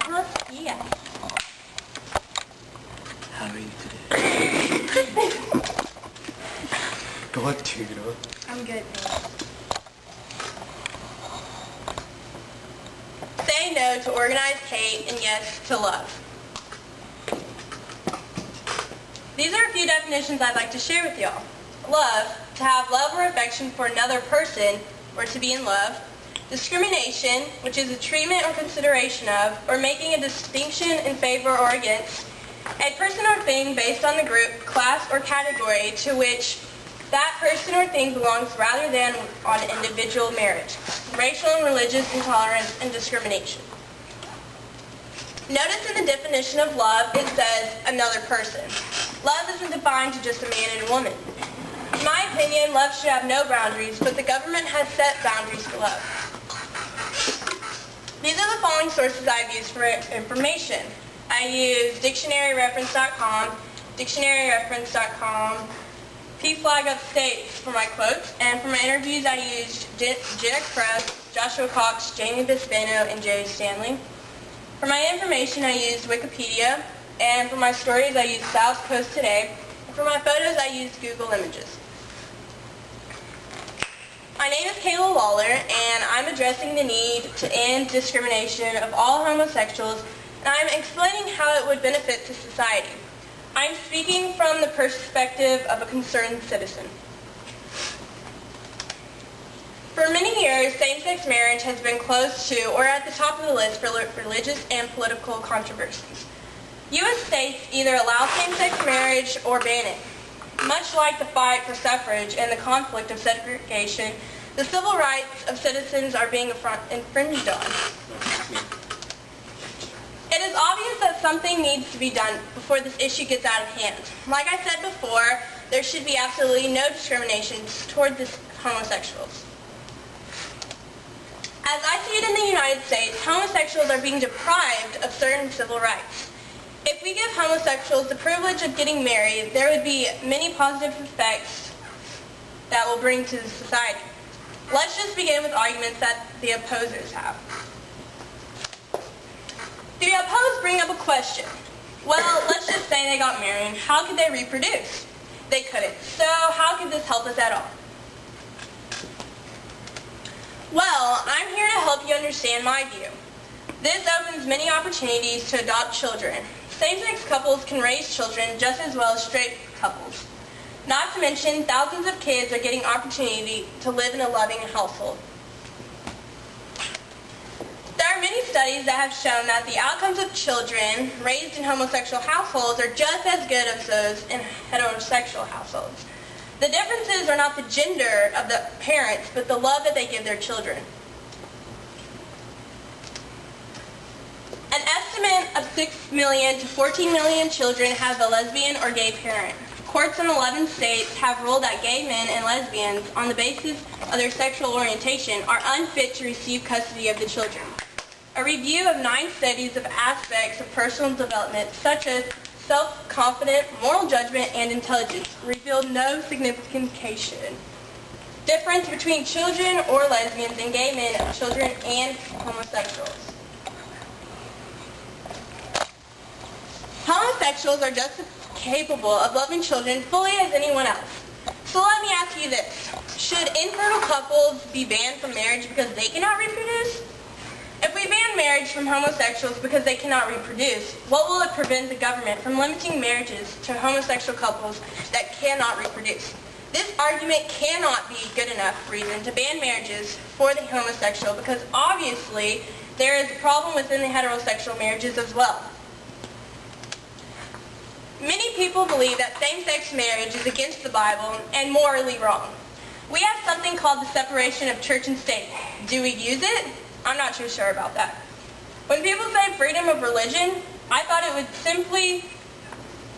Yeah. How are you today? Go up to you. I'm good. Say no to organized hate and yes to love. These are a few definitions I'd like to share with y'all. Love, to have love or affection for another person or to be in love. Discrimination, which is a treatment or consideration of or making a distinction in favor or against a person or thing based on the group, class, or category to which that person or thing belongs rather than on individual merit. Racial and religious intolerance and discrimination. Notice in the definition of love, it says another person. Love isn't defined to just a man and a woman. In my opinion, love should have no boundaries, but the government has set boundaries for love. These are the following sources I've used for information. I use dictionaryreference.com, dictionaryreference.com, PFLAG States for my quotes, and for my interviews I used Jack Press, Joshua Cox, Jamie Bispano, and Jerry Stanley. For my information I used Wikipedia, and for my stories I used South Coast Today, and for my photos I used Google Images. My name is Kayla Lawler, and I'm addressing the need to end discrimination of all homosexuals, and I'm explaining how it would benefit to society. I'm speaking from the perspective of a concerned citizen. For many years, same-sex marriage has been close to or at the top of the list for religious and political controversies. U.S. states either allow same-sex marriage or ban it. Much like the fight for suffrage and the conflict of segregation, the civil rights of citizens are being infringed on. It is obvious that something needs to be done before this issue gets out of hand. Like I said before, there should be absolutely no discrimination toward homosexuals. As I see it in the United States, homosexuals are being deprived of certain civil rights. If we give homosexuals the privilege of getting married, there would be many positive effects that will bring to society. Let's just begin with arguments that the opposers have. The opposed bring up a question. Well, let's just say they got married. How could they reproduce? They couldn't. So how could this help us at all? Well, I'm here to help you understand my view. This opens many opportunities to adopt children. Same-sex couples can raise children just as well as straight couples. Not to mention, thousands of kids are getting opportunity to live in a loving household. There are many studies that have shown that the outcomes of children raised in homosexual households are just as good as those in heterosexual households. The differences are not the gender of the parents, but the love that they give their children. An estimate of 6 million to 14 million children have a lesbian or gay parent. Courts in 11 states have ruled that gay men and lesbians, on the basis of their sexual orientation, are unfit to receive custody of the children. A review of 9 studies of aspects of personal development, such as self-confidence, moral judgment, and intelligence, revealed no significant difference between children or lesbians and gay men, children, and homosexuals. Homosexuals are just as capable of loving children fully as anyone else. So let me ask you this. Should infertile couples be banned from marriage because they cannot reproduce? If we ban marriage from homosexuals because they cannot reproduce, what will it prevent the government from limiting marriages to homosexual couples that cannot reproduce? This argument cannot be good enough reason to ban marriages for the homosexual because obviously there is a problem within the heterosexual marriages as well. Many people believe that same-sex marriage is against the Bible and morally wrong. We have something called the separation of church and state. Do we use it? I'm not too sure about that. When people say freedom of religion, I thought it would simply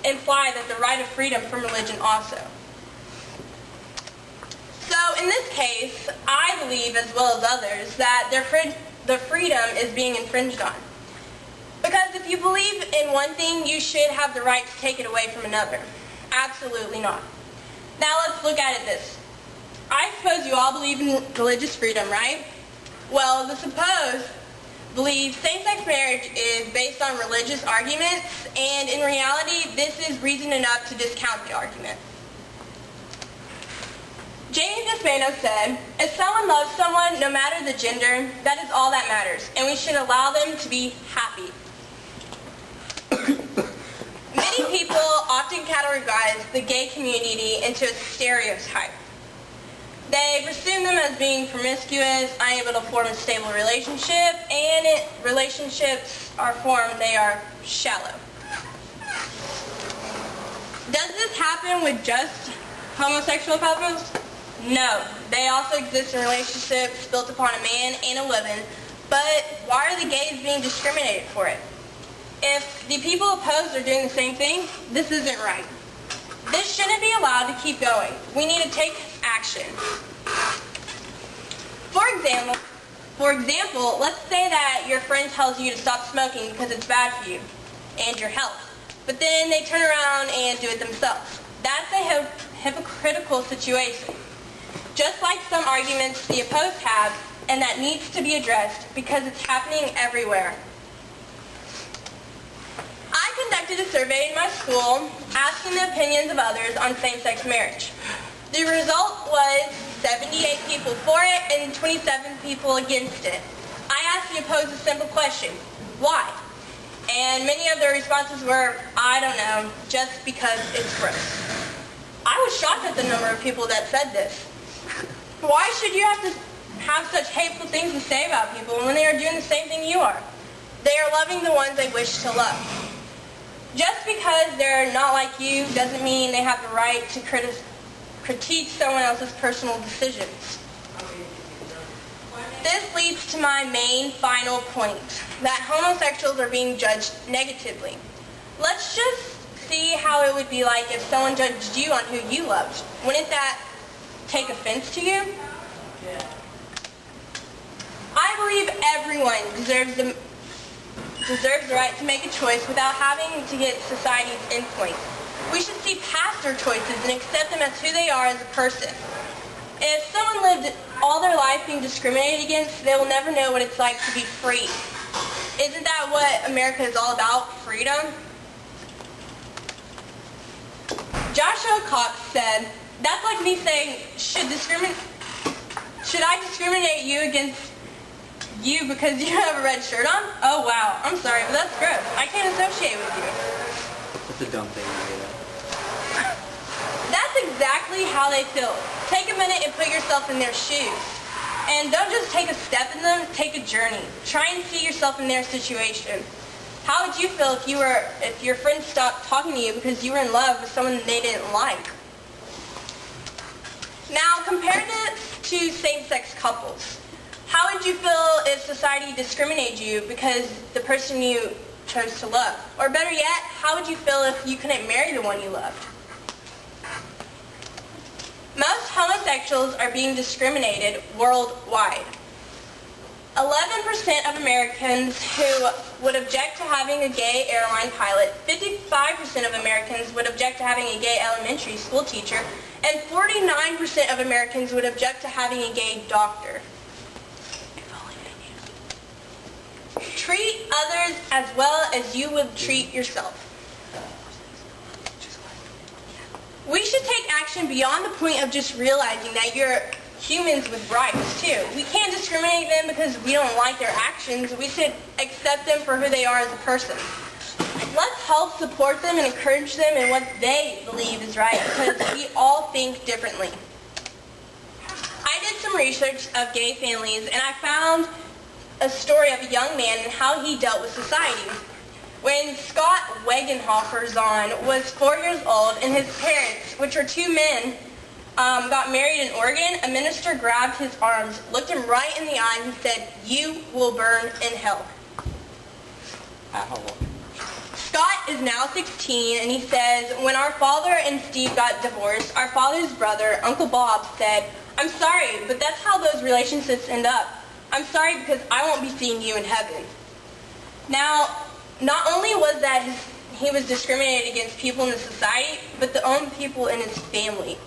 imply that the right of freedom from religion also. So in this case, I believe, as well as others, that their freedom is being infringed on. Because if you believe in one thing, you should have the right to take it away from another. Absolutely not. Now let's look at it this. I suppose you all believe in religious freedom, right? Well, suppose believe same-sex marriage is based on religious arguments, and in reality, this is reason enough to discount the argument. Jamie Desmano said, "If someone loves someone, no matter the gender, that is all that matters, and we should allow them to be happy." Many people often categorize the gay community into a stereotype. They presume them as being promiscuous, unable to form a stable relationship, and if relationships are formed, they are shallow. Does this happen with just homosexual couples? No. They also exist in relationships built upon a man and a woman, but why are the gays being discriminated for it? If the people opposed are doing the same thing, this isn't right. This shouldn't be allowed to keep going. We need to take action. For example, let's say that your friend tells you to stop smoking because it's bad for you and your health, but then they turn around and do it themselves. That's a hypocritical situation. Just like some arguments the opposed have, and that needs to be addressed because it's happening everywhere. I conducted a survey in my school asking the opinions of others on same-sex marriage. The result was 78 people for it and 27 people against it. I asked the opposed a simple question: why? And many of their responses were, "I don't know, just because it's gross." I was shocked at the number of people that said this. Why should you have to have such hateful things to say about people when they are doing the same thing you are? They are loving the ones they wish to love. Just because they're not like you doesn't mean they have the right to critique someone else's personal decisions. This leads to my main final point, that homosexuals are being judged negatively. Let's just see how it would be like if someone judged you on who you loved. Wouldn't that take offense to you? I believe everyone deserves the right to make a choice without having to get society's endpoint. We should see past their choices and accept them as who they are as a person. If someone lived all their life being discriminated against, they will never know what it's like to be free. Isn't that what America is all about? Freedom? Joshua Cox said, "That's like me saying, should I discriminate you against you because you have a red shirt on? Oh wow, I'm sorry, but that's gross. I can't associate with you." That's a dumb thing to do that. That's exactly how they feel. Take a minute and put yourself in their shoes. And don't just take a step in them, take a journey. Try and see yourself in their situation. How would you feel if your friend stopped talking to you because you were in love with someone they didn't like? Now compare this to same-sex couples. How would you feel if society discriminated you because the person you chose to love? Or better yet, how would you feel if you couldn't marry the one you loved? Most homosexuals are being discriminated worldwide. 11% of Americans who would object to having a gay airline pilot, 55% of Americans would object to having a gay elementary school teacher, and 49% of Americans would object to having a gay doctor. Treat others as well as you would treat yourself. We should take action beyond the point of just realizing that you're humans with rights too. We can't discriminate them because we don't like their actions. We should accept them for who they are as a person. Let's help support them and encourage them in what they believe is right, because we all think differently. I did some research of gay families, and I found a story of a young man and how he dealt with society. When Scott Wagenhofer-Zahn was 4 years old and his parents, which were two men, got married in Oregon, a minister grabbed his arms, looked him right in the eye, and said, "You will burn in hell." Ow. Scott is now 16, and he says, "When our father and Steve got divorced, our father's brother, Uncle Bob, said, 'I'm sorry, but that's how those relationships end up. I'm sorry because I won't be seeing you in heaven.'" Now, not only was that he was discriminated against people in the society, but the own people in his family.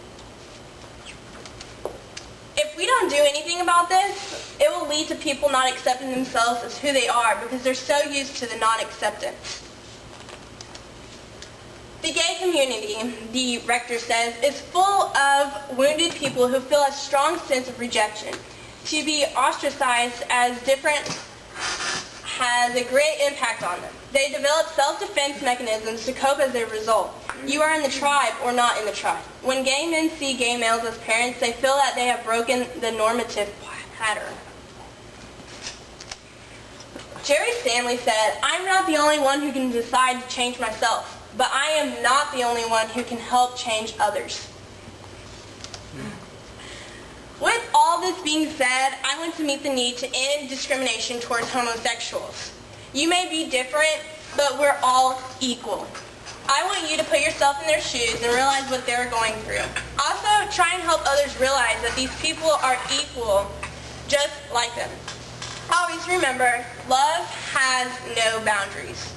If we we don't do anything about this, it will lead to people not accepting themselves as who they are because they're so used to the non-acceptance. The gay community, the rector says, is full of wounded people who feel a strong sense of rejection. To be ostracized as different has a great impact on them. They develop self-defense mechanisms to cope as a result. You are in the tribe or not in the tribe. When gay men see gay males as parents, they feel that they have broken the normative pattern. Jerry Stanley said, "I'm not the only one who can decide to change myself, but I am not the only one who can help change others." With all this being said, I want to meet the need to end discrimination towards homosexuals. You may be different, but we're all equal. I want you to put yourself in their shoes and realize what they're going through. Also, try and help others realize that these people are equal, just like them. Always remember, love has no boundaries.